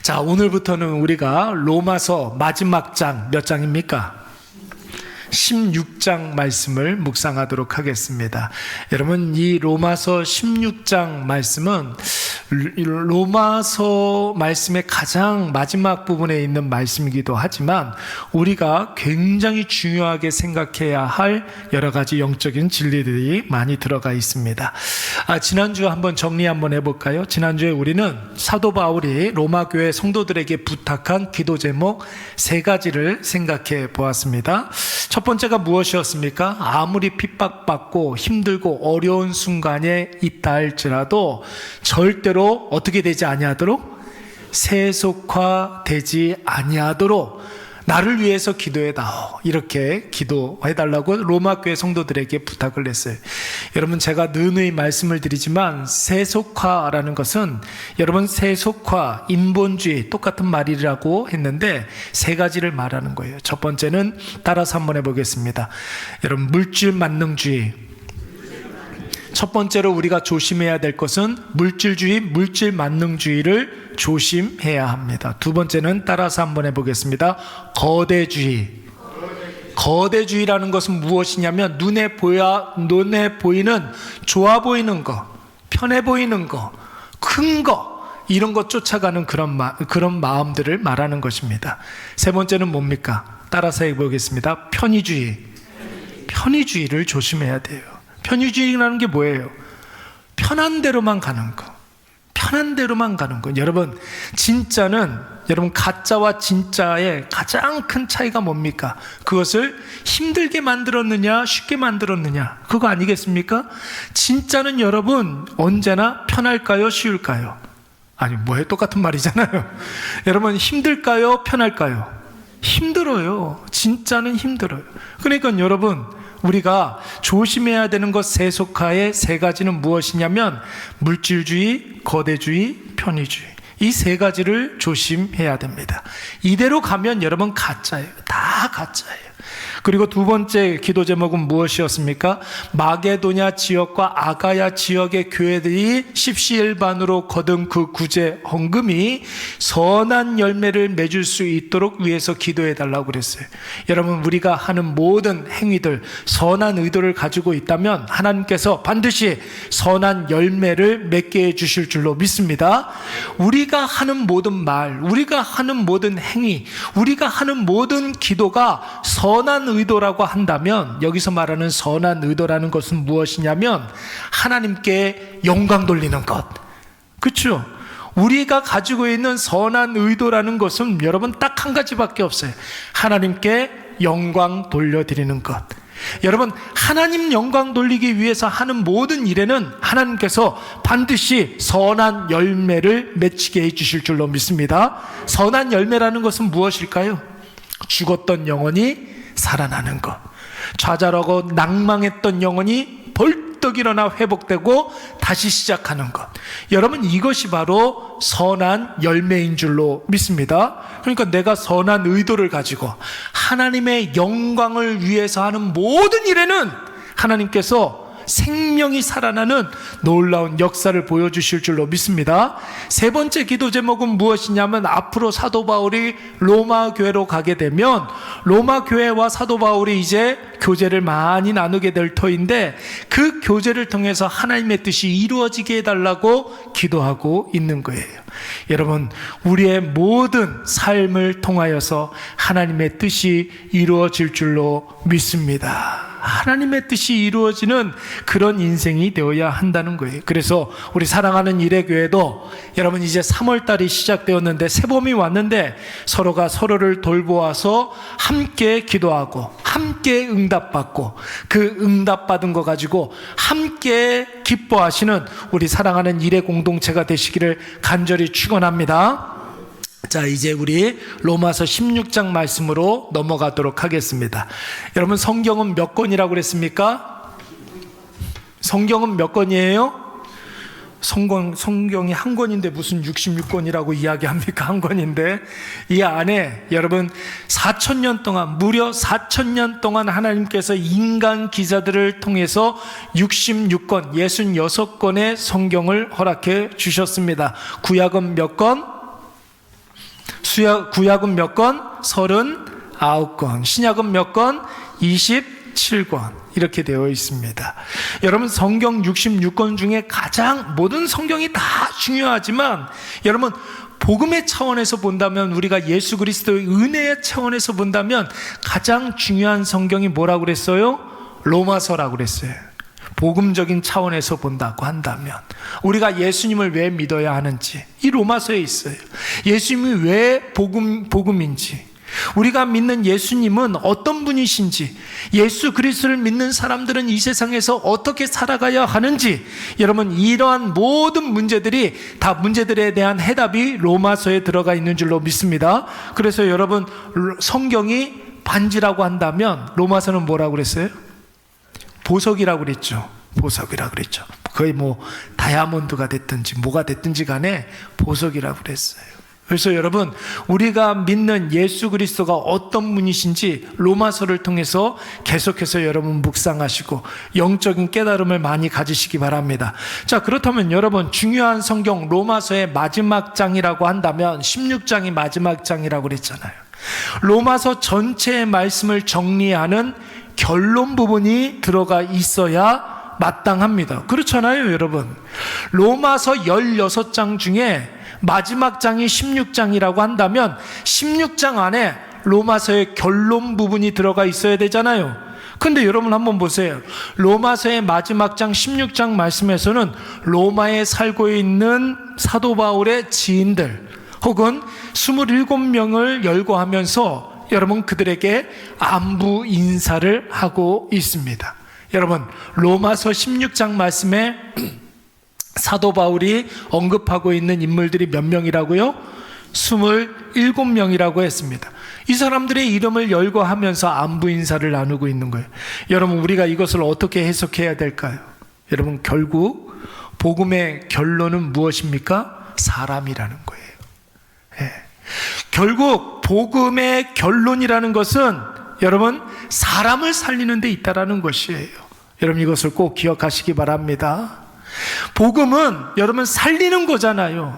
자, 오늘부터는 우리가 로마서 마지막 장 몇 장입니까? 16장 말씀을 묵상하도록 하겠습니다. 여러분, 이 로마서 16장 말씀은 로마서 말씀의 가장 마지막 부분에 있는 말씀이기도 하지만 우리가 굉장히 중요하게 생각해야 할 여러 가지 영적인 진리들이 많이 들어가 있습니다. 지난주 한번 정리 한번 해볼까요? 지난주에 우리는 사도 바울이 로마 교회 성도들에게 부탁한 기도 제목 3가지를 생각해 보았습니다. 첫 번째가 무엇이었습니까? 아무리 핍박받고 힘들고 어려운 순간에 있다 할지라도 절대로 어떻게 되지 아니하도록, 세속화되지 아니하도록 나를 위해서 기도해다오, 이렇게 기도해달라고 로마 교회 성도들에게 부탁을 했어요. 여러분, 제가 느느이 말씀을 드리지만 세속화라는 것은, 여러분, 세속화, 인본주의 똑같은 말이라고 했는데 3가지를 말하는 거예요. 첫 번째는 따라서 한번 해보겠습니다. 여러분, 물질 만능주의. 첫 번째로 우리가 조심해야 될 것은 물질주의, 물질 만능주의를 조심해야 합니다. 두 번째는 따라서 한번 해보겠습니다. 거대주의. 거대주의라는 것은 무엇이냐면 눈에 보이는 좋아 보이는 거, 편해 보이는 거, 큰 거, 이런 것 쫓아가는 그런 마음들을 말하는 것입니다. 세 번째는 뭡니까? 따라서 해보겠습니다. 편의주의. 편의주의를 조심해야 돼요. 편의주의라는 게 뭐예요? 편한 대로만 가는 거. 편한 대로만 가는 거. 여러분, 진짜는, 여러분, 가짜와 진짜의 가장 큰 차이가 뭡니까? 그것을 힘들게 만들었느냐, 쉽게 만들었느냐, 그거 아니겠습니까? 진짜는 여러분 언제나 편할까요, 쉬울까요? 아니, 뭐에 똑같은 말이잖아요. 여러분, 힘들까요, 편할까요? 힘들어요. 진짜는 힘들어요. 그러니까 여러분, 우리가 조심해야 되는 것 세속화의 3가지는 무엇이냐면 물질주의, 거대주의, 편의주의. 이 3가지를 조심해야 됩니다. 이대로 가면 여러분 가짜예요. 다 가짜예요. 그리고 두 번째 기도 제목은 무엇이었습니까? 마게도냐 지역과 아가야 지역의 교회들이 십시일반으로 거둔 그 구제 헌금이 선한 열매를 맺을 수 있도록 위해서 기도해 달라고 그랬어요. 여러분, 우리가 하는 모든 행위들 선한 의도를 가지고 있다면 하나님께서 반드시 선한 열매를 맺게 해주실 줄로 믿습니다. 우리가 하는 모든 말, 우리가 하는 모든 행위, 우리가 하는 모든 기도가 선한 의도라고 한다면, 여기서 말하는 선한 의도라는 것은 무엇이냐면 하나님께 영광 돌리는 것. 그렇죠? 우리가 가지고 있는 선한 의도라는 것은 여러분 딱 한 가지밖에 없어요. 하나님께 영광 돌려드리는 것. 여러분, 하나님 영광 돌리기 위해서 하는 모든 일에는 하나님께서 반드시 선한 열매를 맺히게 해주실 줄로 믿습니다. 선한 열매라는 것은 무엇일까요? 죽었던 영혼이 살아나는 것, 좌절하고 낭망했던 영혼이 벌떡 일어나 회복되고 다시 시작하는 것. 여러분, 이것이 바로 선한 열매인 줄로 믿습니다. 그러니까 내가 선한 의도를 가지고 하나님의 영광을 위해서 하는 모든 일에는 하나님께서 생명이 살아나는 놀라운 역사를 보여주실 줄로 믿습니다. 세 번째 기도 제목은 무엇이냐면, 앞으로 사도 바울이 로마 교회로 가게 되면 로마 교회와 사도 바울이 이제 교제를 많이 나누게 될 터인데, 그 교제를 통해서 하나님의 뜻이 이루어지게 해달라고 기도하고 있는 거예요. 여러분, 우리의 모든 삶을 통하여서 하나님의 뜻이 이루어질 줄로 믿습니다. 하나님의 뜻이 이루어지는 그런 인생이 되어야 한다는 거예요. 그래서 우리 사랑하는 일회교회도 여러분, 이제 3월달이 시작되었는데, 새봄이 왔는데 서로가 서로를 돌보아서 함께 기도하고 함께 응답받고 그 응답받은 거 가지고 함께 기뻐하시는 우리 사랑하는 일회 공동체가 되시기를 간절히 축원합니다. 자, 이제 우리 로마서 16장 말씀으로 넘어가도록 하겠습니다. 여러분, 성경은 몇 권이라고 그랬습니까? 성경은 몇 권이에요? 성경이 한 권인데 무슨 66권이라고 이야기합니까? 한 권인데 이 안에 여러분 4,000년 동안, 무려 4,000년 동안 하나님께서 인간 기자들을 통해서 66권, 66권의 성경을 허락해 주셨습니다. 구약은 몇 권? 구약은 몇 권? 39권. 신약은 몇 권? 27권. 이렇게 되어 있습니다. 여러분, 성경 66권 중에 가장, 모든 성경이 다 중요하지만 여러분, 복음의 차원에서 본다면, 우리가 예수 그리스도의 은혜의 차원에서 본다면 가장 중요한 성경이 뭐라고 그랬어요? 로마서라고 그랬어요. 복음적인 차원에서 본다고 한다면 우리가 예수님을 왜 믿어야 하는지 이 로마서에 있어요. 예수님이 왜 복음인지, 우리가 믿는 예수님은 어떤 분이신지, 예수 그리스도를 믿는 사람들은 이 세상에서 어떻게 살아가야 하는지, 여러분, 이러한 모든 문제들이 다 문제들에 대한 해답이 로마서에 들어가 있는 줄로 믿습니다. 그래서 여러분, 성경이 반지라고 한다면 로마서는 뭐라고 그랬어요? 보석이라고 그랬죠. 보석이라고 그랬죠. 거의 뭐 다이아몬드가 됐든지 뭐가 됐든지 간에 보석이라고 그랬어요. 그래서 여러분, 우리가 믿는 예수 그리스도가 어떤 분이신지 로마서를 통해서 계속해서 여러분 묵상하시고 영적인 깨달음을 많이 가지시기 바랍니다. 자, 그렇다면 여러분, 중요한 성경 로마서의 마지막 장이라고 한다면 16장이 마지막 장이라고 그랬잖아요. 로마서 전체의 말씀을 정리하는 결론 부분이 들어가 있어야 마땅합니다. 그렇잖아요, 여러분. 로마서 16장 중에 마지막 장이 16장이라고 한다면 16장 안에 로마서의 결론 부분이 들어가 있어야 되잖아요. 근데 여러분 한번 보세요. 로마서의 마지막 장 16장 말씀에서는 로마에 살고 있는 사도 바울의 지인들 혹은 27명을 열거하면서 여러분 그들에게 안부 인사를 하고 있습니다. 여러분, 로마서 16장 말씀에 사도 바울이 언급하고 있는 인물들이 몇 명이라고요? 27명이라고 했습니다. 이 사람들의 이름을 열거하면서 안부 인사를 나누고 있는 거예요. 여러분, 우리가 이것을 어떻게 해석해야 될까요? 여러분, 결국 복음의 결론은 무엇입니까? 사람이라는 거예요. 예. 결국 복음의 결론이라는 것은 여러분, 사람을 살리는 데 있다라는 것이에요. 여러분, 이것을 꼭 기억하시기 바랍니다. 복음은 여러분 살리는 거잖아요.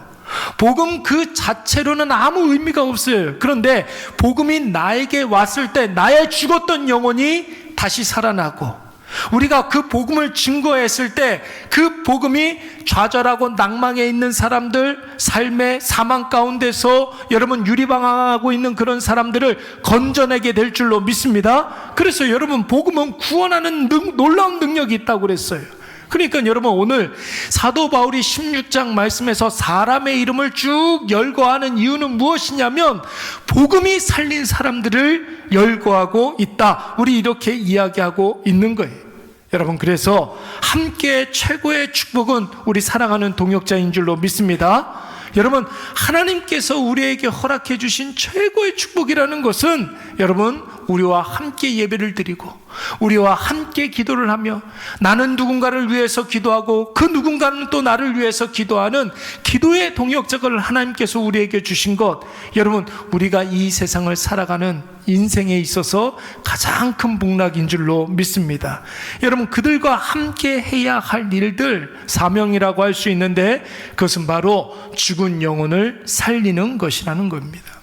복음 그 자체로는 아무 의미가 없어요. 그런데 복음이 나에게 왔을 때 나의 죽었던 영혼이 다시 살아나고, 우리가 그 복음을 증거했을 때 그 복음이 좌절하고 낭망해 있는 사람들, 삶의 사망 가운데서 여러분 유리방황하고 있는 그런 사람들을 건져내게 될 줄로 믿습니다. 그래서 여러분, 복음은 구원하는 놀라운 능력이 있다고 그랬어요. 그러니까 여러분, 오늘 사도 바울이 16장 말씀에서 사람의 이름을 쭉 열거하는 이유는 무엇이냐면 복음이 살린 사람들을 열거하고 있다, 우리 이렇게 이야기하고 있는 거예요. 여러분, 그래서 함께 최고의 축복은 우리 사랑하는 동역자인 줄로 믿습니다. 여러분, 하나님께서 우리에게 허락해 주신 최고의 축복이라는 것은 여러분, 우리와 함께 예배를 드리고 우리와 함께 기도를 하며 나는 누군가를 위해서 기도하고 그 누군가는 또 나를 위해서 기도하는 기도의 동역자를 하나님께서 우리에게 주신 것, 여러분, 우리가 이 세상을 살아가는 인생에 있어서 가장 큰 복락인 줄로 믿습니다. 여러분, 그들과 함께 해야 할 일들, 사명이라고 할 수 있는데 그것은 바로 죽은 영혼을 살리는 것이라는 겁니다.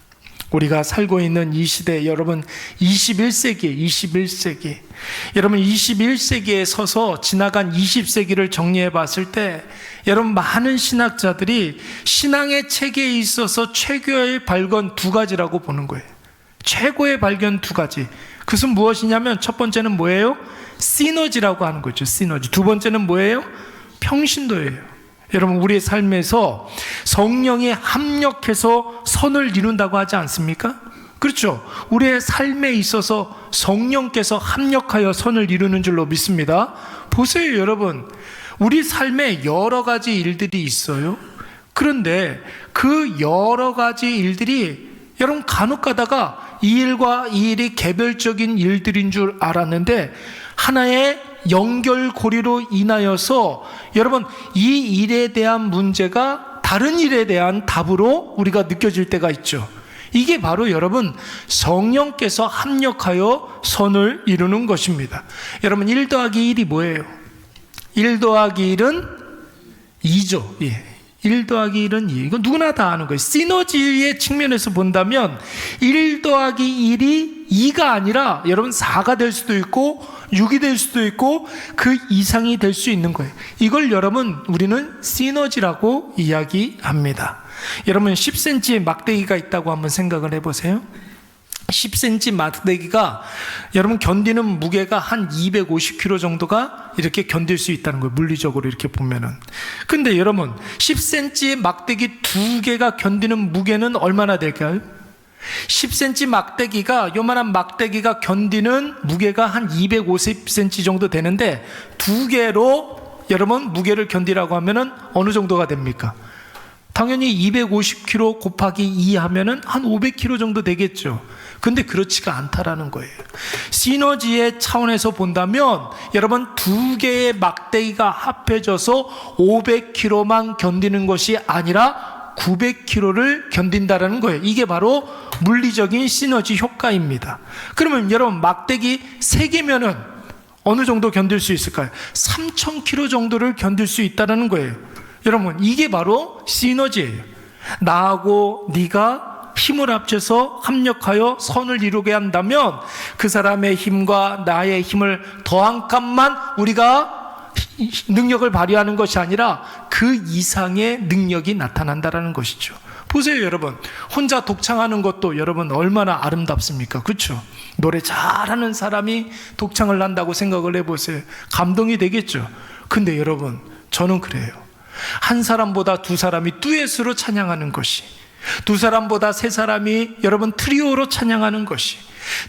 우리가 살고 있는 이 시대, 여러분 21세기 여러분 21세기에 서서 지나간 20세기를 정리해 봤을 때 여러분, 많은 신학자들이 신앙의 체계에 있어서 최고의 발견 두 가지라고 보는 거예요. 최고의 발견 두 가지. 그것은 무엇이냐면 첫 번째는 뭐예요? 시너지라고 하는 거죠. 시너지. 두 번째는 뭐예요? 평신도예요. 여러분, 우리의 삶에서 성령이 합력해서 선을 이룬다고 하지 않습니까? 그렇죠. 우리의 삶에 있어서 성령께서 합력하여 선을 이루는 줄로 믿습니다. 보세요, 여러분. 우리 삶에 여러 가지 일들이 있어요. 그런데 그 여러 가지 일들이 여러분 간혹 가다가 이 일과 이 일이 개별적인 일들인 줄 알았는데 하나의 연결고리로 인하여서 여러분 이 일에 대한 문제가 다른 일에 대한 답으로 우리가 느껴질 때가 있죠. 이게 바로 여러분 성령께서 합력하여 선을 이루는 것입니다. 여러분 1 더하기 1이 뭐예요? 1 더하기 1은 2죠. 예. 1 더하기 1은 2. 이건 누구나 다 아는 거예요. 시너지의 측면에서 본다면 1 더하기 1이 2가 아니라 여러분 4가 될 수도 있고 6이 될 수도 있고 그 이상이 될 수 있는 거예요. 이걸 여러분 우리는 시너지라고 이야기합니다. 여러분 10cm의 막대기가 있다고 한번 생각을 해보세요. 10cm 막대기가 여러분 견디는 무게가 한 250kg 정도가 이렇게 견딜 수 있다는 거예요. 물리적으로 이렇게 보면은. 근데 여러분 10cm 막대기 2개가 견디는 무게는 얼마나 될까요? 10cm 막대기가, 요만한 막대기가 견디는 무게가 한 250cm 정도 되는데 2개로 여러분 무게를 견디라고 하면은 어느 정도가 됩니까? 당연히 250kg 곱하기 2 하면은 한 500kg 정도 되겠죠. 근데 그렇지가 않다라는 거예요. 시너지의 차원에서 본다면 여러분 2개의 막대기가 합해져서 500kg만 견디는 것이 아니라 900kg를 견딘다라는 거예요. 이게 바로 물리적인 시너지 효과입니다. 그러면 여러분 막대기 3개면은 어느 정도 견딜 수 있을까요? 3000kg 정도를 견딜 수 있다는 거예요. 여러분 이게 바로 시너지예요. 나하고 네가 힘을 합쳐서 합력하여 선을 이루게 한다면 그 사람의 힘과 나의 힘을 더한 값만 우리가 능력을 발휘하는 것이 아니라 그 이상의 능력이 나타난다는 것이죠. 보세요 여러분, 혼자 독창하는 것도 여러분 얼마나 아름답습니까? 그렇죠? 노래 잘하는 사람이 독창을 한다고 생각을 해보세요. 감동이 되겠죠. 근데 여러분 저는 그래요. 한 사람보다 두 사람이 듀엣으로 찬양하는 것이, 두 사람보다 세 사람이 여러분 트리오로 찬양하는 것이,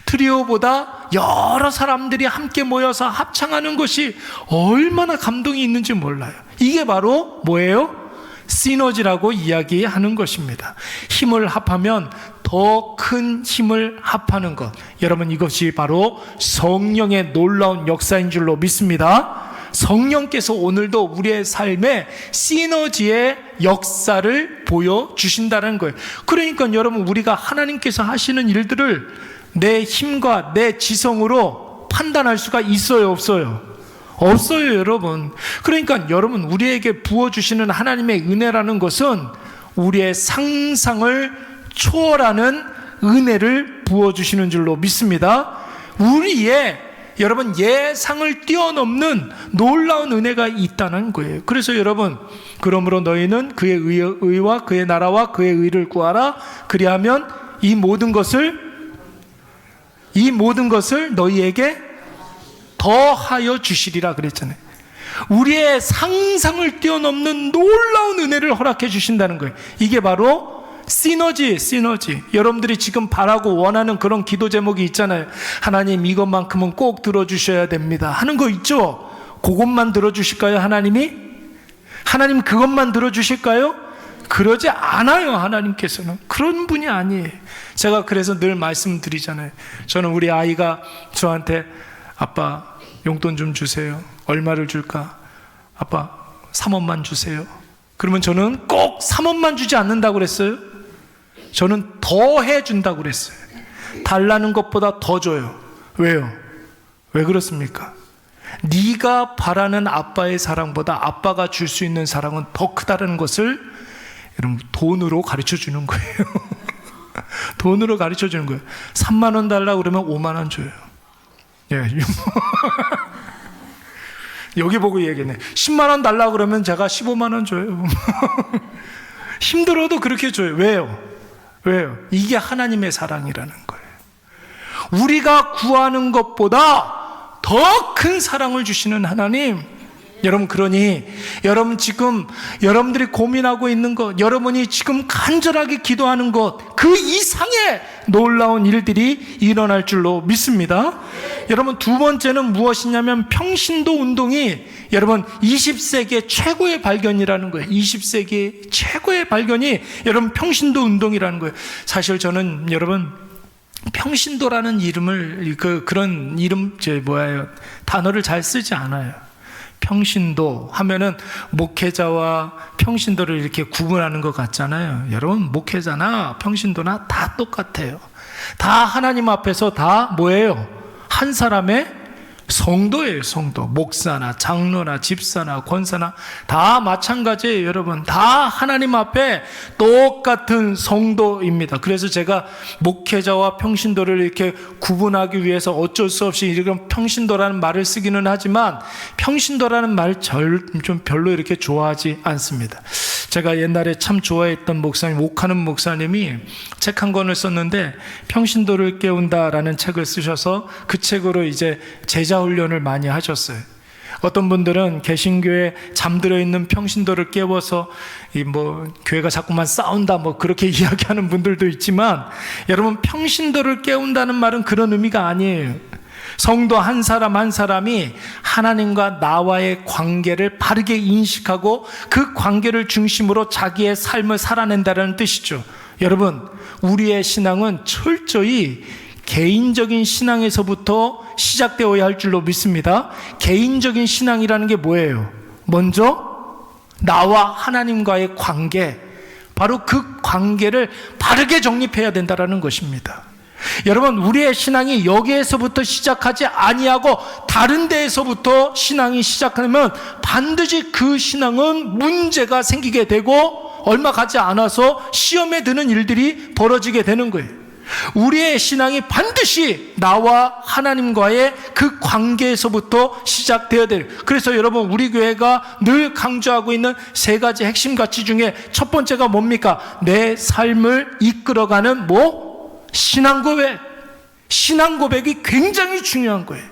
트리오보다 여러 사람들이 함께 모여서 합창하는 것이 얼마나 감동이 있는지 몰라요. 이게 바로 뭐예요? 시너지라고 이야기하는 것입니다. 힘을 합하면 더 큰 힘을 합하는 것, 여러분 이것이 바로 성령의 놀라운 역사인 줄로 믿습니다. 성령께서 오늘도 우리의 삶에 시너지의 역사를 보여주신다는 거예요. 그러니까 여러분 우리가 하나님께서 하시는 일들을 내 힘과 내 지성으로 판단할 수가 있어요, 없어요? 없어요 여러분. 그러니까 여러분 우리에게 부어주시는 하나님의 은혜라는 것은 우리의 상상을 초월하는 은혜를 부어주시는 줄로 믿습니다. 우리의 여러분 예상을 뛰어넘는 놀라운 은혜가 있다는 거예요. 그래서 여러분, 그러므로 너희는 그의 의와 그의 나라와 그의 의를 구하라. 그리하면 이 모든 것을 너희에게 더하여 주시리라 그랬잖아요. 우리의 상상을 뛰어넘는 놀라운 은혜를 허락해 주신다는 거예요. 이게 바로 시너지. 여러분들이 지금 바라고 원하는 그런 기도 제목이 있잖아요. 하나님 이것만큼은 꼭 들어주셔야 됩니다 하는 거 있죠? 그것만 들어주실까요? 하나님 그것만 들어주실까요? 그러지 않아요. 하나님께서는 그런 분이 아니에요. 제가 그래서 늘 말씀드리잖아요. 저는 우리 아이가 저한테 아빠 용돈 좀 주세요. 얼마를 줄까? 아빠 3원만 주세요. 그러면 저는 꼭 3원만 주지 않는다고 그랬어요. 저는 더 해준다고 그랬어요. 달라는 것보다 더 줘요. 왜요? 왜 그렇습니까? 네가 바라는 아빠의 사랑보다 아빠가 줄 수 있는 사랑은 더 크다는 것을 여러분 돈으로 가르쳐 주는 거예요. 돈으로 가르쳐 주는 거예요. 3만 원 달라고 그러면 5만 원 줘요. 예. 여기 보고 얘기했네. 10만 원 달라고 그러면 제가 15만 원 줘요. 힘들어도 그렇게 줘요. 왜요? 이게 하나님의 사랑이라는 거예요. 우리가 구하는 것보다 더 큰 사랑을 주시는 하나님. 여러분, 그러니 여러분 지금 여러분들이 고민하고 있는 것, 여러분이 지금 간절하게 기도하는 것, 그 이상의 놀라운 일들이 일어날 줄로 믿습니다. 여러분, 두 번째는 무엇이냐면 평신도 운동이 여러분 20세기의 최고의 발견이라는 거예요. 20세기 최고의 발견이 여러분 평신도 운동이라는 거예요. 사실 저는 여러분 평신도라는 이름을 그런 이름 단어를 잘 쓰지 않아요. 평신도 하면은 목회자와 평신도를 이렇게 구분하는 것 같잖아요. 여러분, 목회자나 평신도나 다 똑같아요. 다 하나님 앞에서 다 뭐예요? 한 사람의 성도예요, 성도. 목사나 장로나 집사나 권사나 다 마찬가지예요, 여러분. 다 하나님 앞에 똑같은 성도입니다. 그래서 제가 목회자와 평신도를 이렇게 구분하기 위해서 어쩔 수 없이 이런 평신도라는 말을 쓰기는 하지만 평신도라는 말 좀 별로 이렇게 좋아하지 않습니다. 제가 옛날에 참 좋아했던 목사님, 옥하는 목사님이 책 한 권을 썼는데 평신도를 깨운다라는 책을 쓰셔서 그 책으로 이제 제자 훈련을 많이 하셨어요. 어떤 분들은 개신교에 잠들어 있는 평신도를 깨워서 교회가 자꾸만 싸운다 그렇게 이야기하는 분들도 있지만, 여러분, 평신도를 깨운다는 말은 그런 의미가 아니에요. 성도 한 사람 한 사람이 하나님과 나와의 관계를 바르게 인식하고 그 관계를 중심으로 자기의 삶을 살아낸다는 뜻이죠. 여러분, 우리의 신앙은 철저히 개인적인 신앙에서부터 시작되어야 할 줄로 믿습니다. 개인적인 신앙이라는 게 뭐예요? 먼저 나와 하나님과의 관계, 바로 그 관계를 바르게 정립해야 된다는 것입니다. 여러분, 우리의 신앙이 여기에서부터 시작하지 아니하고 다른 데에서부터 신앙이 시작하면 반드시 그 신앙은 문제가 생기게 되고 얼마 가지 않아서 시험에 드는 일들이 벌어지게 되는 거예요. 우리의 신앙이 반드시 나와 하나님과의 그 관계에서부터 시작되어야 돼요. 그래서 여러분, 우리 교회가 늘 강조하고 있는 세 가지 핵심 가치 중에 첫 번째가 뭡니까? 내 삶을 이끌어가는 신앙 고백. 신앙 고백이 굉장히 중요한 거예요.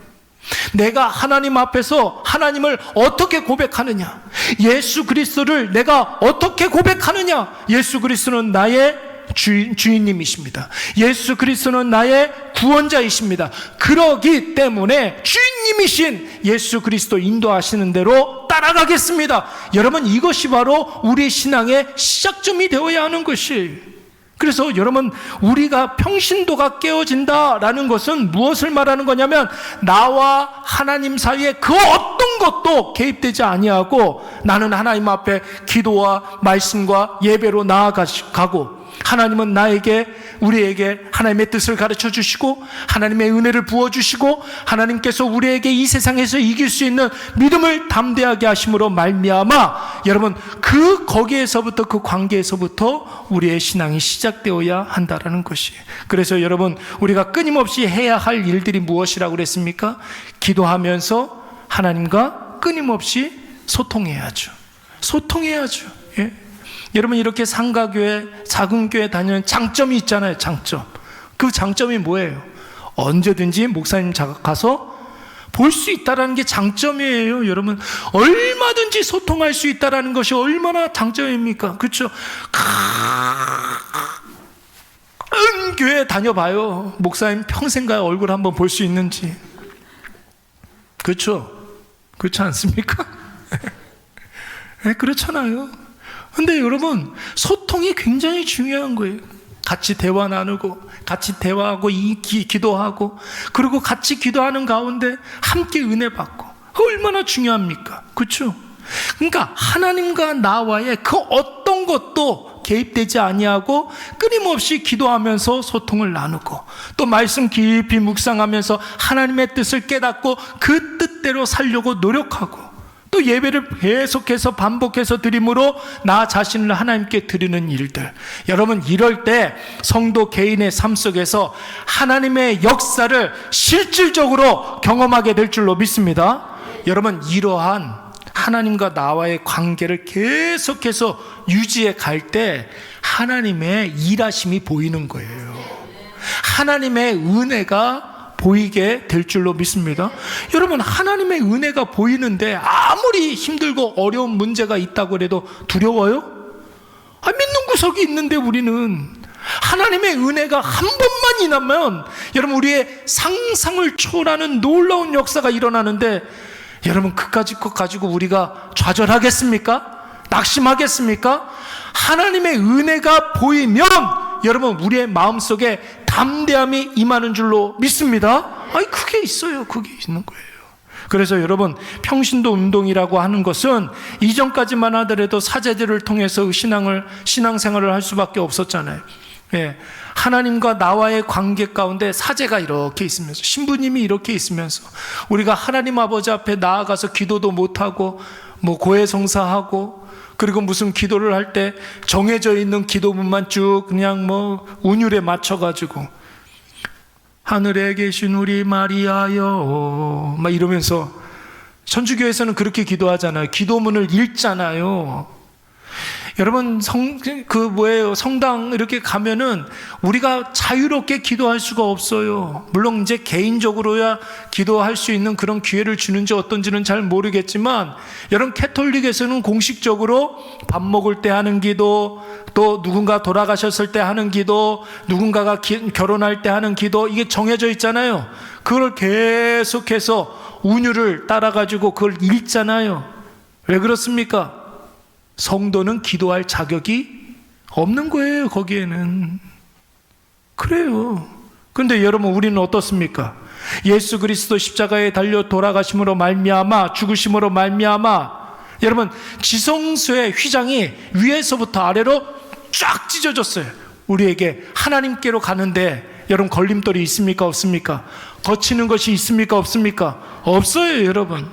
내가 하나님 앞에서 하나님을 어떻게 고백하느냐, 예수 그리스도를 내가 어떻게 고백하느냐. 예수 그리스도는 나의 주인님이십니다. 예수 그리스도는 나의 구원자이십니다. 그러기 때문에 주인님이신 예수 그리스도 인도하시는 대로 따라가겠습니다. 여러분, 이것이 바로 우리 신앙의 시작점이 되어야 하는 것이에요. 그래서 여러분, 우리가 평신도가 깨어진다라는 것은 무엇을 말하는 거냐면, 나와 하나님 사이에 그 어떤 것도 개입되지 아니하고 나는 하나님 앞에 기도와 말씀과 예배로 나아가고, 하나님은 우리에게 하나님의 뜻을 가르쳐 주시고 하나님의 은혜를 부어주시고 하나님께서 우리에게 이 세상에서 이길 수 있는 믿음을 담대하게 하심으로 말미암아, 여러분, 거기에서부터, 그 관계에서부터 우리의 신앙이 시작되어야 한다는 것이에요. 그래서 여러분, 우리가 끊임없이 해야 할 일들이 무엇이라고 그랬습니까? 기도하면서 하나님과 끊임없이 소통해야죠. 예? 여러분, 이렇게 상가교회, 작은 교회 다니는 장점이 있잖아요. 장점. 그 장점이 뭐예요? 언제든지 목사님 가서 볼 수 있다는 게 장점이에요. 여러분, 얼마든지 소통할 수 있다는 것이 얼마나 장점입니까? 그렇죠? 큰 교회 다녀봐요. 목사님 평생 가야 얼굴 한번 볼 수 있는지. 그렇죠? 그렇지 않습니까? 네, 그렇잖아요. 근데 여러분, 소통이 굉장히 중요한 거예요. 같이 대화 나누고, 같이 대화하고, 기도하고, 그리고 같이 기도하는 가운데 함께 은혜 받고, 얼마나 중요합니까? 그렇죠? 그러니까 하나님과 나와의 그 어떤 것도 개입되지 아니하고 끊임없이 기도하면서 소통을 나누고, 또 말씀 깊이 묵상하면서 하나님의 뜻을 깨닫고 그 뜻대로 살려고 노력하고, 또 예배를 계속해서 반복해서 드림으로 나 자신을 하나님께 드리는 일들. 여러분, 이럴 때 성도 개인의 삶 속에서 하나님의 역사를 실질적으로 경험하게 될 줄로 믿습니다. 여러분, 이러한 하나님과 나와의 관계를 계속해서 유지해 갈 때 하나님의 일하심이 보이는 거예요. 하나님의 은혜가 보이게 될 줄로 믿습니다. 여러분, 하나님의 은혜가 보이는데 아무리 힘들고 어려운 문제가 있다고 해도 두려워요? 믿는 구석이 있는데 우리는 하나님의 은혜가 한 번만 임하면 여러분, 우리의 상상을 초월하는 놀라운 역사가 일어나는데, 여러분, 그까짓 것 가지고 우리가 좌절하겠습니까? 낙심하겠습니까? 하나님의 은혜가 보이면 여러분, 우리의 마음속에 담대함이 임하는 줄로 믿습니다. 그게 있어요. 그게 있는 거예요. 그래서 여러분, 평신도 운동이라고 하는 것은 이전까지만 하더라도 사제들을 통해서 신앙생활을 할 수밖에 없었잖아요. 예, 하나님과 나와의 관계 가운데 사제가 이렇게 있으면서, 신부님이 이렇게 있으면서 우리가 하나님 아버지 앞에 나아가서 기도도 못하고 뭐 고해성사하고, 그리고 무슨 기도를 할 때 정해져 있는 기도문만 쭉 그냥 뭐 운율에 맞춰가지고 하늘에 계신 우리 마리아여 막 이러면서, 천주교에서는 그렇게 기도하잖아요. 기도문을 읽잖아요. 여러분, 성당 이렇게 가면은 우리가 자유롭게 기도할 수가 없어요. 물론 이제 개인적으로야 기도할 수 있는 그런 기회를 주는지 어떤지는 잘 모르겠지만, 여러분, 캐톨릭에서는 공식적으로 밥 먹을 때 하는 기도, 또 누군가 돌아가셨을 때 하는 기도, 누군가가 결혼할 때 하는 기도, 이게 정해져 있잖아요. 그걸 계속해서 운율을 따라가지고 그걸 읽잖아요. 왜 그렇습니까? 성도는 기도할 자격이 없는 거예요, 거기에는. 그래요. 근데 여러분, 우리는 어떻습니까? 예수 그리스도 십자가에 달려 돌아가심으로 말미암아, 죽으심으로 말미암아, 여러분, 지성소의 휘장이 위에서부터 아래로 쫙 찢어졌어요. 우리에게 하나님께로 가는데 여러분, 걸림돌이 있습니까, 없습니까? 거치는 것이 있습니까, 없습니까? 없어요, 여러분.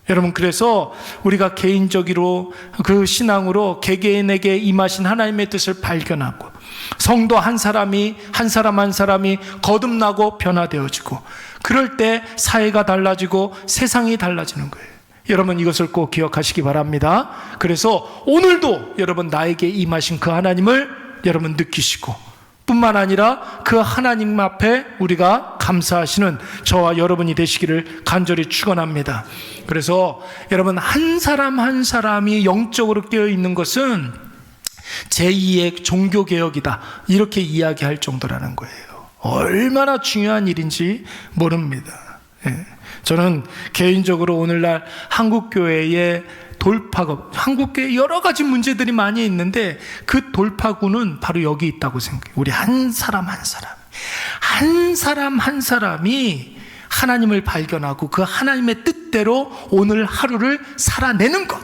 여러분, 그래서 우리가 개인적으로 그 신앙으로 개개인에게 임하신 하나님의 뜻을 발견하고, 성도 한 사람이 한 사람이 거듭나고 변화되어지고, 그럴 때 사회가 달라지고 세상이 달라지는 거예요. 여러분, 이것을 꼭 기억하시기 바랍니다. 그래서 오늘도 여러분, 나에게 임하신 그 하나님을 여러분 느끼시고, 뿐만 아니라 그 하나님 앞에 우리가 감사하시는 저와 여러분이 되시기를 간절히 축원합니다. 그래서 여러분, 한 사람 한 사람이 영적으로 깨어 있는 것은 제2의 종교개혁이다, 이렇게 이야기할 정도라는 거예요. 얼마나 중요한 일인지 모릅니다. 예. 저는 개인적으로 오늘날 한국교회의 돌파구, 한국교회 여러 가지 문제들이 많이 있는데 그 돌파구는 바로 여기 있다고 생각해요. 우리 한 사람 한 사람이 하나님을 발견하고 그 하나님의 뜻대로 오늘 하루를 살아내는 것,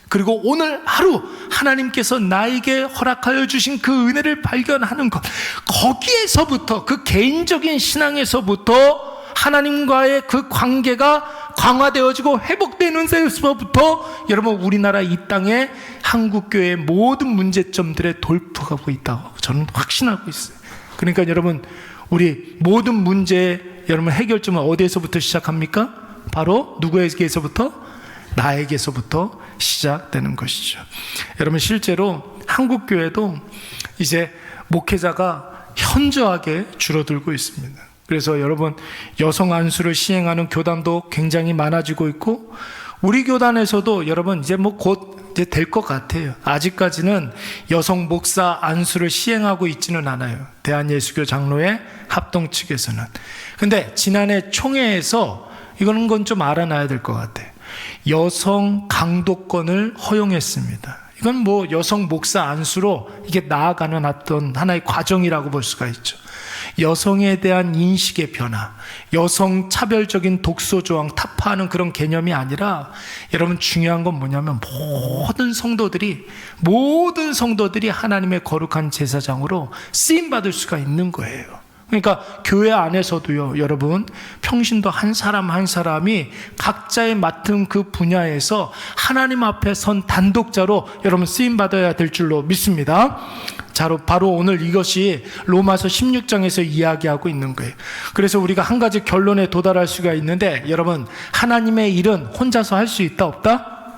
그리고 오늘 하루 하나님께서 나에게 허락하여 주신 그 은혜를 발견하는 것, 거기에서부터, 그 개인적인 신앙에서부터 하나님과의 그 관계가 강화되어지고 회복되는 데서부터 여러분, 우리나라 이 땅에 한국교회의 모든 문제점들의 돌파하고 있다고 저는 확신하고 있어요. 그러니까 여러분, 우리 모든 문제 여러분 해결점은 어디에서부터 시작합니까? 바로 누구에게서부터? 나에게서부터 시작되는 것이죠. 여러분, 실제로 한국교회도 이제 목회자가 현저하게 줄어들고 있습니다. 그래서 여러분, 여성 안수를 시행하는 교단도 굉장히 많아지고 있고, 우리 교단에서도 여러분 이제 뭐 곧 이제 될 것 같아요. 아직까지는 여성 목사 안수를 시행하고 있지는 않아요, 대한예수교 장로회 합동 측에서는. 근데 지난해 총회에서 이거는 건 좀 알아놔야 될 것 같아요. 여성 강도권을 허용했습니다. 이건 뭐 여성 목사 안수로 이게 나아가는 어떤 하나의 과정이라고 볼 수가 있죠. 여성에 대한 인식의 변화, 여성 차별적인 독소 조항 타파하는 그런 개념이 아니라, 여러분, 중요한 건 뭐냐면 모든 성도들이 하나님의 거룩한 제사장으로 쓰임받을 수가 있는 거예요. 그러니까 교회 안에서도요, 여러분, 평신도 한 사람 한 사람이 각자의 맡은 그 분야에서 하나님 앞에 선 단독자로 여러분 쓰임받아야 될 줄로 믿습니다. 바로 오늘 이것이 로마서 16장에서 이야기하고 있는 거예요. 그래서 우리가 한 가지 결론에 도달할 수가 있는데, 여러분, 하나님의 일은 혼자서 할 수 있다, 없다?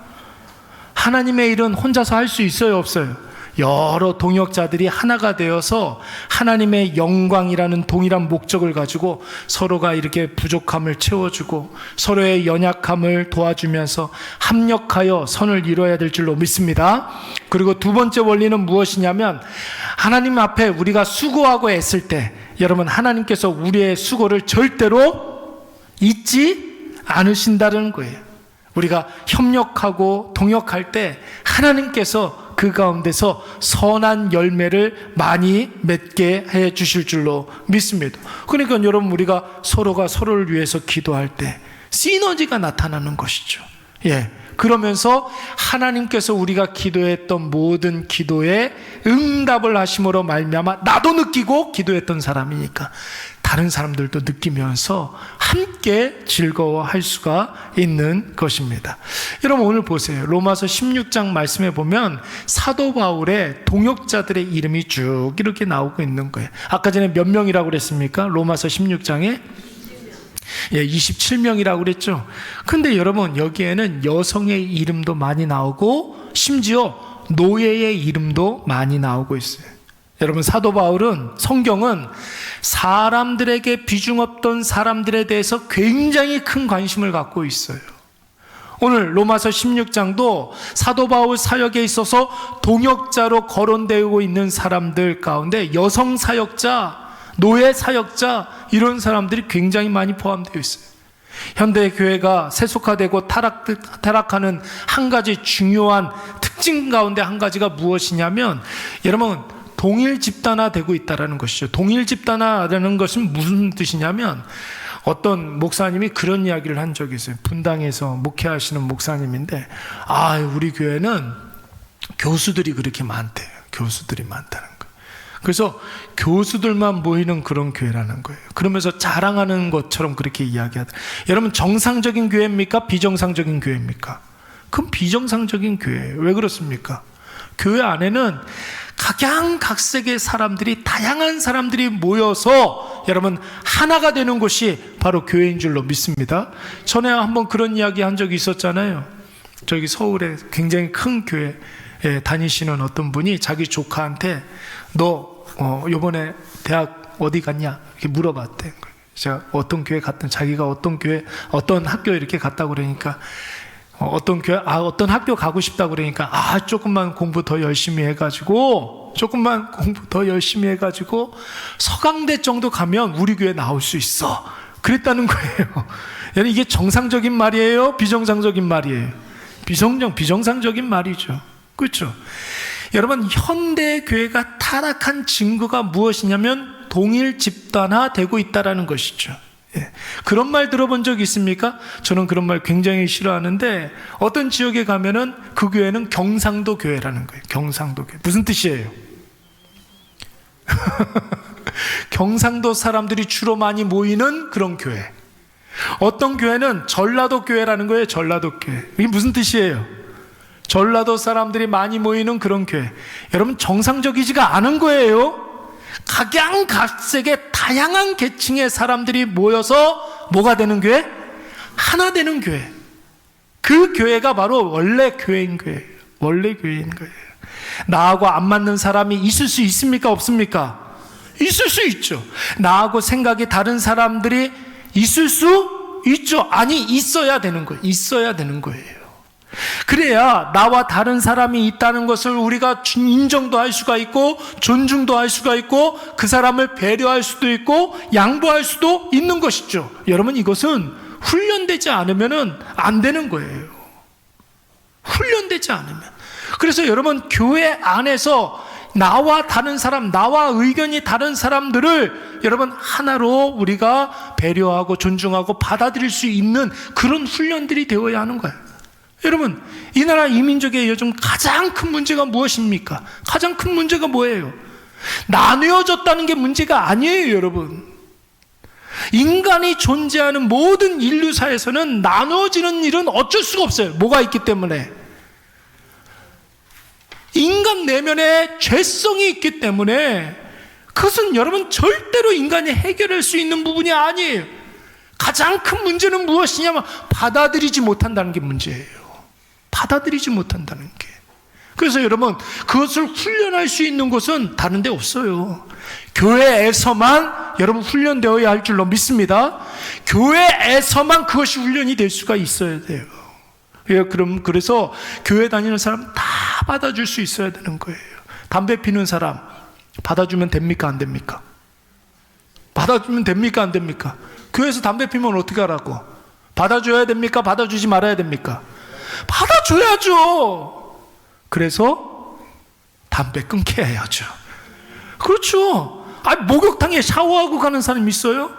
하나님의 일은 혼자서 할 수 있어요, 없어요? 여러 동역자들이 하나가 되어서 하나님의 영광이라는 동일한 목적을 가지고 서로가 이렇게 부족함을 채워주고 서로의 연약함을 도와주면서 합력하여 선을 이루어야 될 줄로 믿습니다. 그리고 두 번째 원리는 무엇이냐면, 하나님 앞에 우리가 수고하고 애쓸 때 여러분, 하나님께서 우리의 수고를 절대로 잊지 않으신다는 거예요. 우리가 협력하고 동역할 때 하나님께서 그 가운데서 선한 열매를 많이 맺게 해 주실 줄로 믿습니다. 그러니까 여러분, 우리가 서로가 서로를 위해서 기도할 때 시너지가 나타나는 것이죠. 예, 그러면서 하나님께서 우리가 기도했던 모든 기도에 응답을 하심으로 말미암아 나도 느끼고 기도했던 사람이니까 다른 사람들도 느끼면서 함께 즐거워할 수가 있는 것입니다. 여러분 오늘 보세요. 로마서 16장 말씀에 보면 사도 바울의 동역자들의 이름이 쭉 이렇게 나오고 있는 거예요. 아까 전에 몇 명이라고 그랬습니까? 로마서 16장에 27명이라고 그랬죠. 근데 여러분 여기에는 여성의 이름도 많이 나오고 심지어 노예의 이름도 많이 나오고 있어요. 여러분 사도 바울은 성경은 사람들에게 비중 없던 사람들에 대해서 굉장히 큰 관심을 갖고 있어요. 오늘 로마서 16장도 사도 바울 사역에 있어서 동역자로 거론되고 있는 사람들 가운데 여성 사역자, 노예 사역자 이런 사람들이 굉장히 많이 포함되어 있어요. 현대 교회가 세속화되고 타락하는 한 가지 중요한 특징 가운데 한 가지가 무엇이냐면 여러분 동일 집단화되고 있다는 것이죠. 동일 집단화라는 것은 무슨 뜻이냐면 어떤 목사님이 그런 이야기를 한 적이 있어요. 분당에서 목회하시는 목사님인데 우리 교회는 교수들이 그렇게 많대요. 교수들이 많다는 거예요. 그래서 교수들만 모이는 그런 교회라는 거예요. 그러면서 자랑하는 것처럼 그렇게 이야기하더라고요. 여러분 정상적인 교회입니까? 비정상적인 교회입니까? 그럼 비정상적인 교회예요. 왜 그렇습니까? 교회 안에는 각양각색의 사람들이 다양한 사람들이 모여서 여러분 하나가 되는 곳이 바로 교회인 줄로 믿습니다. 전에 한번 그런 이야기 한 적이 있었잖아요. 저기 서울에 굉장히 큰 교회에 다니시는 어떤 분이 자기 조카한테 너 요번에 대학 어디 갔냐 이렇게 물어봤대. 제가 어떤 교회 갔든 자기가 어떤 교회 어떤 학교 이렇게 갔다고 그러니까 어떤 교회, 어떤 학교 가고 싶다고 그러니까, 조금만 공부 더 열심히 해가지고, 서강대 정도 가면 우리 교회 나올 수 있어. 그랬다는 거예요. 이게 정상적인 말이에요? 비정상적인 말이에요? 비정상적인 말이죠. 그렇죠? 여러분, 현대 교회가 타락한 증거가 무엇이냐면, 동일 집단화 되고 있다는 것이죠. 그런 말 들어본 적 있습니까? 저는 그런 말 굉장히 싫어하는데 어떤 지역에 가면은 그 교회는 경상도 교회라는 거예요. 경상도 교회. 무슨 뜻이에요? 경상도 사람들이 주로 많이 모이는 그런 교회. 어떤 교회는 전라도 교회라는 거예요. 전라도 교회. 이게 무슨 뜻이에요? 전라도 사람들이 많이 모이는 그런 교회. 여러분 정상적이지가 않은 거예요. 각양각색의 다양한 계층의 사람들이 모여서 뭐가 되는 교회? 하나 되는 교회. 그 교회가 바로 원래 교회인 거예요. 원래 교회인 거예요. 나하고 안 맞는 사람이 있을 수 있습니까? 없습니까? 있을 수 있죠. 나하고 생각이 다른 사람들이 있을 수 있죠. 아니 있어야 되는 거예요. 있어야 되는 거예요. 그래야 나와 다른 사람이 있다는 것을 우리가 인정도 할 수가 있고 존중도 할 수가 있고 그 사람을 배려할 수도 있고 양보할 수도 있는 것이죠. 여러분 이것은 훈련되지 않으면 안 되는 거예요. 훈련되지 않으면. 그래서 여러분 교회 안에서 나와 다른 사람, 나와 의견이 다른 사람들을 여러분 하나로 우리가 배려하고 존중하고 받아들일 수 있는 그런 훈련들이 되어야 하는 거예요. 여러분 이 나라 이민족의 요즘 가장 큰 문제가 무엇입니까? 가장 큰 문제가 뭐예요? 나뉘어졌다는 게 문제가 아니에요. 여러분 인간이 존재하는 모든 인류사에서는 나누어지는 일은 어쩔 수가 없어요. 뭐가 있기 때문에? 인간 내면에 죄성이 있기 때문에 그것은 여러분 절대로 인간이 해결할 수 있는 부분이 아니에요. 가장 큰 문제는 무엇이냐면 받아들이지 못한다는 게 문제예요. 받아들이지 못한다는 게. 그래서 여러분 그것을 훈련할 수 있는 곳은 다른 데 없어요. 교회에서만 여러분 훈련되어야 할 줄로 믿습니다. 교회에서만 그것이 훈련이 될 수가 있어야 돼요. 그래서 교회 다니는 사람 다 받아줄 수 있어야 되는 거예요. 담배 피는 사람 받아주면 됩니까? 안 됩니까? 받아주면 됩니까? 안 됩니까? 교회에서 담배 피면 어떻게 하라고? 받아줘야 됩니까? 받아주지 말아야 됩니까? 받아줘야죠. 그래서 담배 끊게 해야죠. 그렇죠. 목욕탕에 샤워하고 가는 사람 있어요?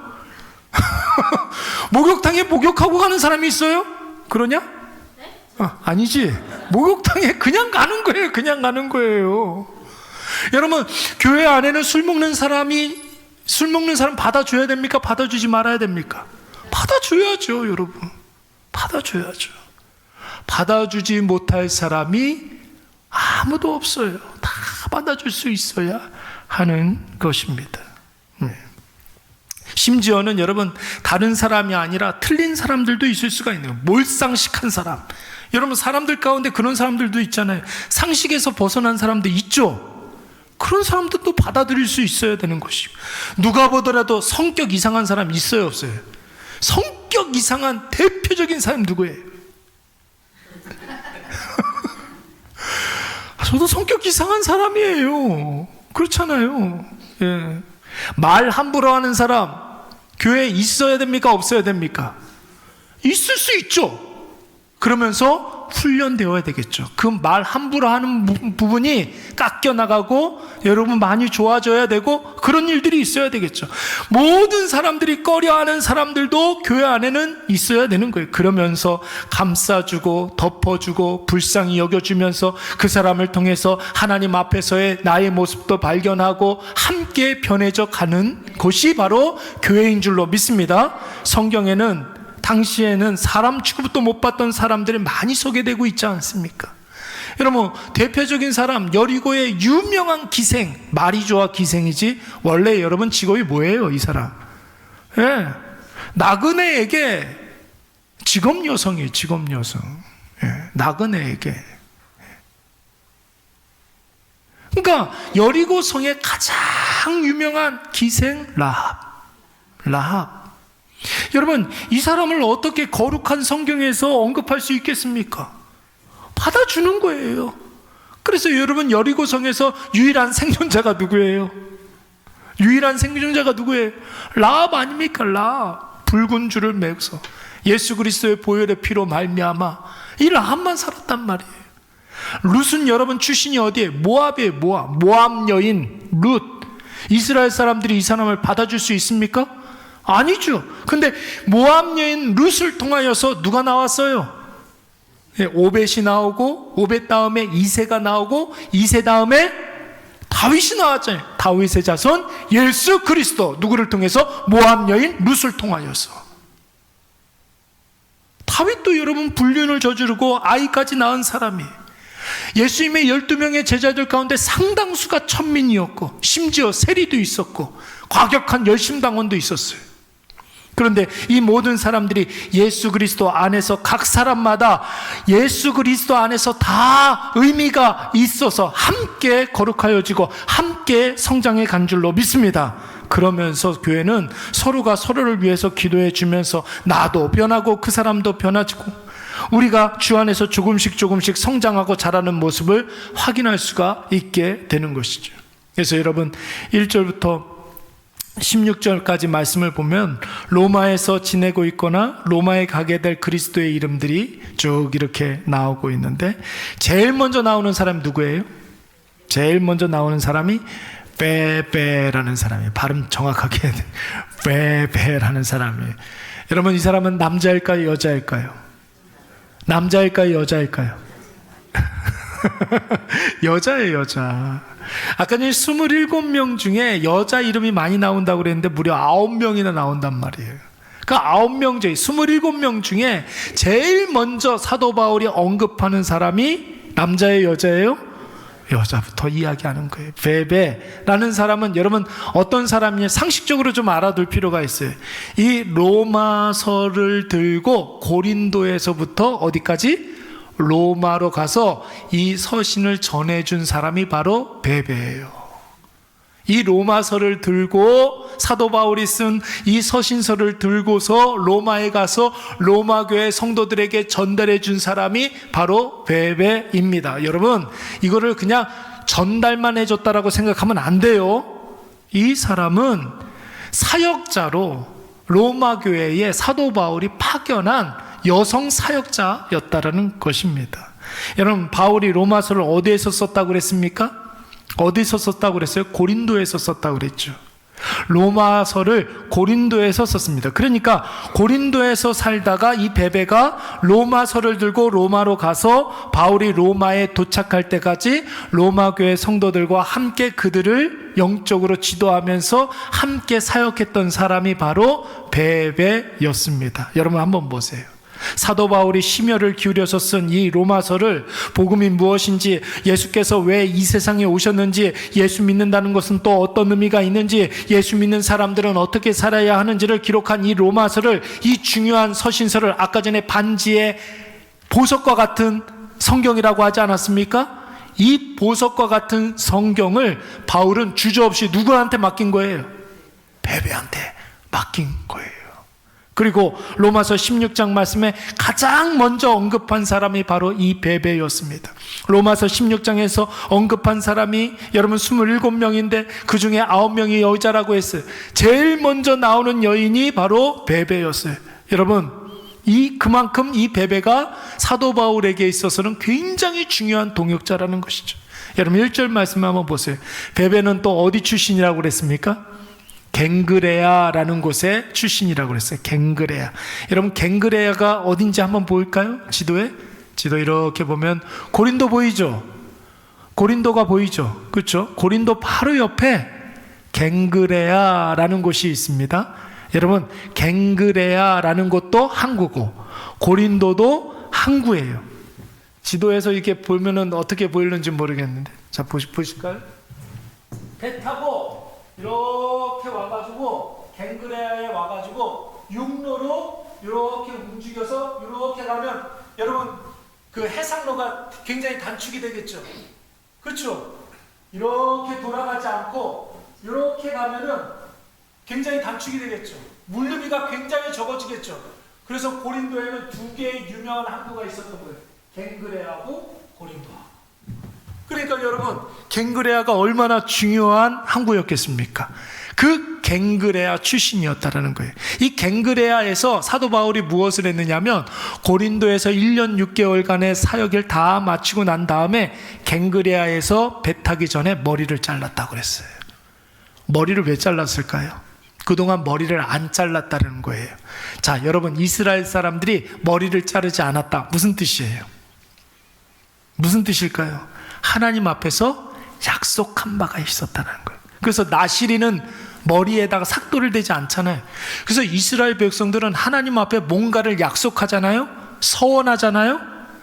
목욕탕에 목욕하고 가는 사람이 있어요? 그러냐? 아니지. 목욕탕에 그냥 가는 거예요. 그냥 가는 거예요. 여러분, 교회 안에는 술 먹는 사람 받아줘야 됩니까? 받아주지 말아야 됩니까? 받아줘야죠, 여러분. 받아줘야죠. 받아주지 못할 사람이 아무도 없어요. 다 받아줄 수 있어야 하는 것입니다. 심지어는 여러분, 다른 사람이 아니라 틀린 사람들도 있을 수가 있네요. 몰상식한 사람. 여러분, 사람들 가운데 그런 사람들도 있잖아요. 상식에서 벗어난 사람도 있죠. 그런 사람들도 받아들일 수 있어야 되는 것이고, 누가 보더라도 성격 이상한 사람 있어요, 없어요? 성격 이상한 대표적인 사람 누구예요? 저도 성격 이상한 사람이에요. 그렇잖아요. 예. 말 함부로 하는 사람 교회에 있어야 됩니까? 없어야 됩니까? 있을 수 있죠. 그러면서 훈련되어야 되겠죠. 그 말 함부로 하는 부분이 깎여나가고 여러분 많이 좋아져야 되고, 그런 일들이 있어야 되겠죠. 모든 사람들이 꺼려하는 사람들도 교회 안에는 있어야 되는 거예요. 그러면서 감싸주고 덮어주고 불쌍히 여겨주면서 그 사람을 통해서 하나님 앞에서의 나의 모습도 발견하고 함께 변해져 가는 곳이 바로 교회인 줄로 믿습니다. 성경에는 당시에는 사람 취급도 못 받던 사람들이 많이 소개되고 있지 않습니까? 여러분, 대표적인 사람, 여리고의 유명한 기생, 말이 좋아 기생이지 원래 여러분 직업이 뭐예요, 이 사람? 예, 나그네에게 직업 여성이에요. 직업 여성. 예, 나그네에게. 그러니까 여리고 성의 가장 유명한 기생 라합. 여러분, 이 사람을 어떻게 거룩한 성경에서 언급할 수 있겠습니까? 받아주는 거예요. 그래서 여러분, 여리고성에서 유일한 생존자가 누구예요? 유일한 생존자가 누구예요? 라합 아닙니까? 라합. 붉은 줄을 매서 예수 그리스도의 보혈의 피로 말미암아 이 라합만 살았단 말이에요. 룻은 여러분 출신이 어디예요? 모압이에요. 모압 여인 룻. 이스라엘 사람들이 이 사람을 받아줄 수 있습니까? 아니죠. 근데 모압 여인 룻을 통하여서 누가 나왔어요? 오벳이 나오고, 오벳 다음에 이새가 나오고, 이새 다음에 다윗이 나왔잖아요. 다윗의 자손 예수 그리스도. 누구를 통해서? 모압 여인 룻을 통하여서. 다윗도 여러분 불륜을 저지르고 아이까지 낳은 사람이에요. 예수님의 12명의 제자들 가운데 상당수가 천민이었고, 심지어 세리도 있었고, 과격한 열심당원도 있었어요. 그런데 이 모든 사람들이 예수 그리스도 안에서 각 사람마다 예수 그리스도 안에서 다 의미가 있어서 함께 거룩하여지고 함께 성장해 간 줄로 믿습니다. 그러면서 교회는 서로가 서로를 위해서 기도해 주면서 나도 변하고 그 사람도 변화지고 우리가 주 안에서 조금씩 성장하고 자라는 모습을 확인할 수가 있게 되는 것이죠. 그래서 여러분 1절부터 16절까지 말씀을 보면 로마에서 지내고 있거나 로마에 가게 될 그리스도의 이름들이 쭉 이렇게 나오고 있는데, 제일 먼저 나오는 사람이 누구예요? 제일 먼저 나오는 사람이 베베라는 사람이에요. 발음 정확하게 해야 돼요. 베베라는 사람이에요. 여러분, 이 사람은 남자일까요? 여자일까요? 남자일까요? 여자일까요? 여자예요, 여자. 아까 전에 27명 중에 여자 이름이 많이 나온다고 그랬는데 무려 9명이나 나온단 말이에요. 그 9명 중에 27명 중에 제일 먼저 사도 바울이 언급하는 사람이 남자예요, 여자예요? 여자부터 이야기하는 거예요. 베베라는 사람은 여러분 어떤 사람이냐, 상식적으로 좀 알아둘 필요가 있어요. 이 로마서를 들고 고린도에서부터 어디까지? 로마로 가서 이 서신을 전해준 사람이 바로 베베예요. 이 로마서를 들고 사도 바울이 쓴 이 서신서를 들고서 로마에 가서 로마 교회 성도들에게 전달해 준 사람이 바로 베베입니다. 여러분, 이거를 그냥 전달만 해줬다라고 생각하면 안 돼요. 이 사람은 사역자로 로마 교회에 사도 바울이 파견한 여성 사역자였다라는 것입니다. 여러분, 바울이 로마서를 어디에서 썼다고 그랬습니까? 어디서 썼다고 그랬어요? 고린도에서 썼다고 그랬죠. 로마서를 고린도에서 썼습니다. 그러니까 고린도에서 살다가 이 베베가 로마서를 들고 로마로 가서 바울이 로마에 도착할 때까지 로마 교회 성도들과 함께 그들을 영적으로 지도하면서 함께 사역했던 사람이 바로 베베였습니다. 여러분 한번 보세요. 사도 바울이 심혈을 기울여서 쓴 이 로마서를 복음이 무엇인지, 예수께서 왜 이 세상에 오셨는지, 예수 믿는다는 것은 또 어떤 의미가 있는지, 예수 믿는 사람들은 어떻게 살아야 하는지를 기록한 이 로마서를, 이 중요한 서신서를 아까 전에 반지의 보석과 같은 성경이라고 하지 않았습니까? 이 보석과 같은 성경을 바울은 주저없이 누구한테 맡긴 거예요? 베베한테 맡긴 거예요. 그리고 로마서 16장 말씀에 가장 먼저 언급한 사람이 바로 이 베베였습니다. 로마서 16장에서 언급한 사람이 여러분 27명인데 그 중에 9명이 여자라고 했어요. 제일 먼저 나오는 여인이 바로 베베였어요. 여러분, 그만큼 이 베베가 사도 바울에게 있어서는 굉장히 중요한 동역자라는 것이죠. 여러분 1절 말씀 한번 보세요. 베베는 또 어디 출신이라고 그랬습니까? 갱그레아라는 곳의 출신이라고 그랬어요. 갱그레아. 여러분 갱그레아가 어딘지 한번 볼까요? 지도에? 지도 이렇게 보면 고린도 보이죠? 고린도가 보이죠? 그렇죠? 고린도 바로 옆에 갱그레아라는 곳이 있습니다. 여러분 갱그레아라는 곳도 항구고 고린도도 항구예요. 지도에서 이렇게 보면은 어떻게 보이는지 모르겠는데, 자 보실까요? 배 타고 이렇게 와가지고 갱그레아에 와가지고 육로로 이렇게 움직여서 이렇게 가면 여러분 그 해상로가 굉장히 단축이 되겠죠. 그렇죠? 이렇게 돌아가지 않고 이렇게 가면은 굉장히 단축이 되겠죠. 물류비가 굉장히 적어지겠죠. 그래서 고린도에는 두 개의 유명한 항구가 있었던 거예요. 갱그레아하고 고린도하고. 그러니까 여러분 갱그레아가 얼마나 중요한 항구였겠습니까? 그 갱그레아 출신이었다라는 거예요. 이 갱그레아에서 사도 바울이 무엇을 했느냐면 고린도에서 1년 6개월간의 사역을 다 마치고 난 다음에 갱그레아에서 배 타기 전에 머리를 잘랐다고 그랬어요. 머리를 왜 잘랐을까요? 그동안 머리를 안 잘랐다는 거예요. 자, 여러분 이스라엘 사람들이 머리를 자르지 않았다. 무슨 뜻이에요? 무슨 뜻일까요? 하나님 앞에서 약속한 바가 있었다는 거예요. 그래서 나시리는 머리에다가 삭도를 대지 않잖아요. 그래서 이스라엘 백성들은 하나님 앞에 뭔가를 약속하잖아요. 서원하잖아요.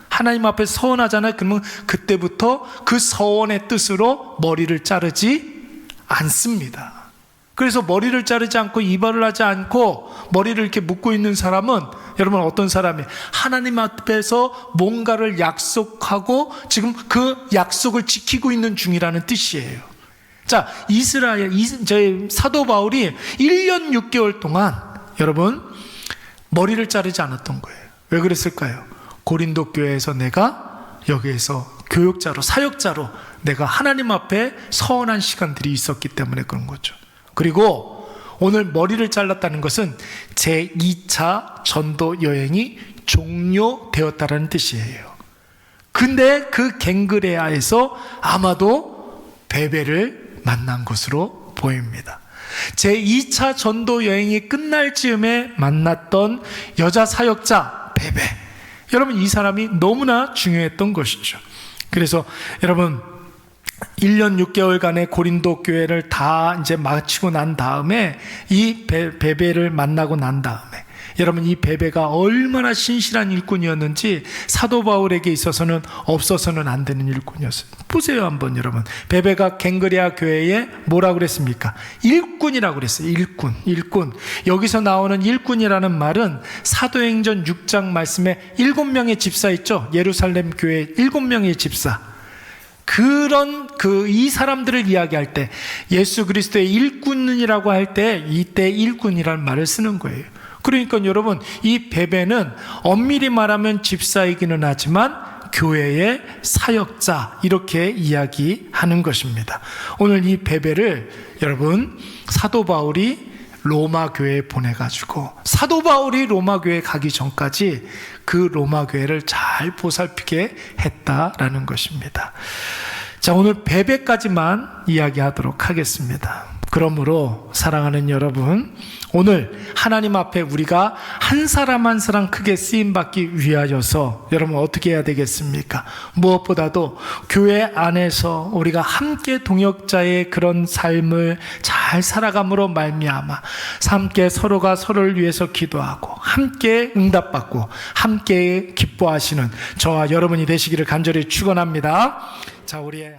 하나님 앞에 서원하잖아요. 그러면 그때부터 그 서원의 뜻으로 머리를 자르지 않습니다. 그래서 머리를 자르지 않고 이발을 하지 않고 머리를 이렇게 묶고 있는 사람은 여러분 어떤 사람이에요? 하나님 앞에서 뭔가를 약속하고 지금 그 약속을 지키고 있는 중이라는 뜻이에요. 자, 저희 사도 바울이 1년 6개월 동안 여러분 머리를 자르지 않았던 거예요. 왜 그랬을까요? 고린도 교회에서 내가 여기에서 교역자로 사역자로 내가 하나님 앞에 서원한 시간들이 있었기 때문에 그런 거죠. 그리고 오늘 머리를 잘랐다는 것은 제2차 전도 여행이 종료되었다는 뜻이에요. 근데 그 갱그레아에서 아마도 베베를 만난 것으로 보입니다. 제2차 전도 여행이 끝날 즈음에 만났던 여자 사역자 베베. 여러분 이 사람이 너무나 중요했던 것이죠. 그래서 여러분 1년 6개월간의 고린도 교회를 다 이제 마치고 난 다음에 이 베베를 만나고 난 다음에 여러분 이 베베가 얼마나 신실한 일꾼이었는지 사도 바울에게 있어서는 없어서는 안 되는 일꾼이었어요. 보세요 한번 여러분. 베베가 갱그레아 교회에 뭐라고 그랬습니까? 일꾼이라고 그랬어요. 일꾼. 여기서 나오는 일꾼이라는 말은 사도행전 6장 말씀에 7명의 집사 있죠. 예루살렘 교회 7명의 집사. 이 사람들을 이야기할 때 예수 그리스도의 일꾼이라고 할 때 이때 일꾼이라는 말을 쓰는 거예요. 그러니까 여러분 이 베베는 엄밀히 말하면 집사이기는 하지만 교회의 사역자 이렇게 이야기하는 것입니다. 오늘 이 베베를 여러분 사도 바울이 로마 교회에 보내가지고 사도 바울이 로마 교회에 가기 전까지 그 로마 교회를 잘 보살피게 했다라는 것입니다. 자, 오늘 베베까지만 이야기하도록 하겠습니다. 그러므로 사랑하는 여러분, 오늘 하나님 앞에 우리가 한 사람 한 사람 크게 쓰임받기 위하여서 여러분 어떻게 해야 되겠습니까? 무엇보다도 교회 안에서 우리가 함께 동역자의 그런 삶을 잘 살아감으로 말미암아 함께 서로가 서로를 위해서 기도하고 함께 응답받고 함께 기뻐하시는 저와 여러분이 되시기를 간절히 축원합니다. 자, 우리의